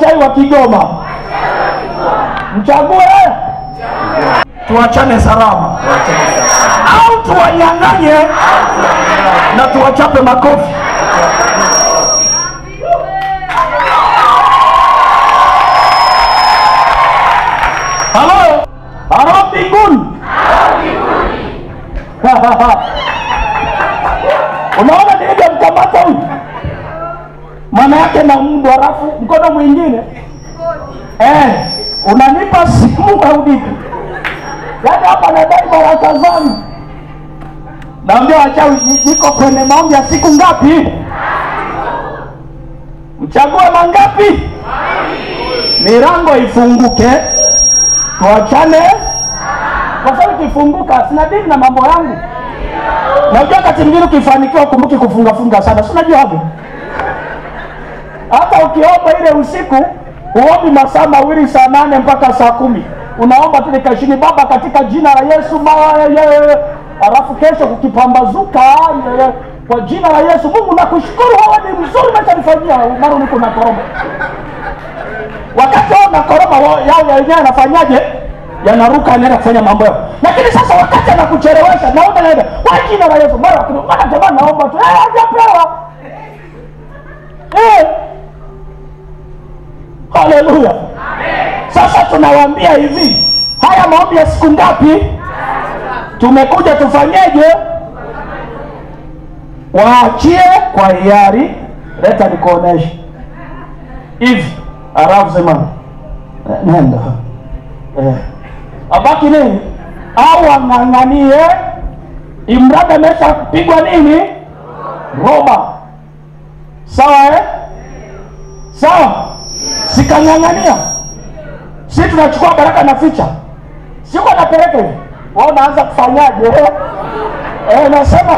wachawi wa Kigoma. Mchague tuachane salama au tuwanyang'anye na tuwachape makofi. Halo, halo mbinguni. Unaona ndio mkamata huyu? Maana yake na mbwa halafu mkono mwingine. Unanipa simu au vipi? Yaani hapa nadai baraka zangu. Naambia wachawi niko kwenye maombi ya siku ngapi? Mchague mangapi? Milango ifunguke. Tuachane. Kwa sababu kifunguka sina dini na mambo yangu. Najua wakati mwingine ukifanikiwa kumbuki kufunga sana. Si unajua hapo? Hata ukiomba ile usiku, uombi masaa mawili saa 8 mpaka saa 10. Unaomba tu nikashini Baba katika jina la Yesu alafu kesho kukipambazuka kwa jina la Yesu Mungu nakushukuru wewe ni mzuri unachonifanyia mara niko na koroma. Wakati wao na koroma yao yenyewe anafanyaje? Yanaruka anaenda kufanya mambo yao. Lakini sasa wakati anakuchelewesha naomba naenda kwa jina la Yesu mara jamani naomba tu hajapewa. Haleluya. Amen. Sasa tunawaambia hivi, haya maombi ya siku ngapi? Tumekuja tufanyeje? Waachie kwa hiari. Leta nikuoneshe. Hivi, arafu sema. Nenda. Abaki nini? Au ang'ang'anie imradi ameshapigwa nini? Roba. Sawa Sawa? Sikang'ang'ania. Sisi tunachukua baraka na ficha. Siko napeleka hivi. Wao unaanza kufanyaje? Nasema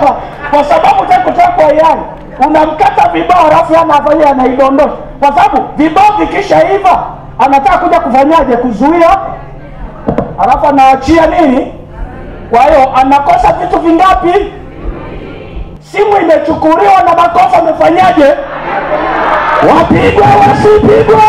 kwa sababu utakutoa kwa hiari. Unamkata vibao alafu anafanya anaidondosha. Kwa sababu vibao vikishaiva anataka kuja kufanyaje? Kuzuia. Alafu anaachia nini? Kwa hiyo anakosa vitu vingapi? Simu imechukuliwa na makosa amefanyaje? Wapigwe wasipigwe.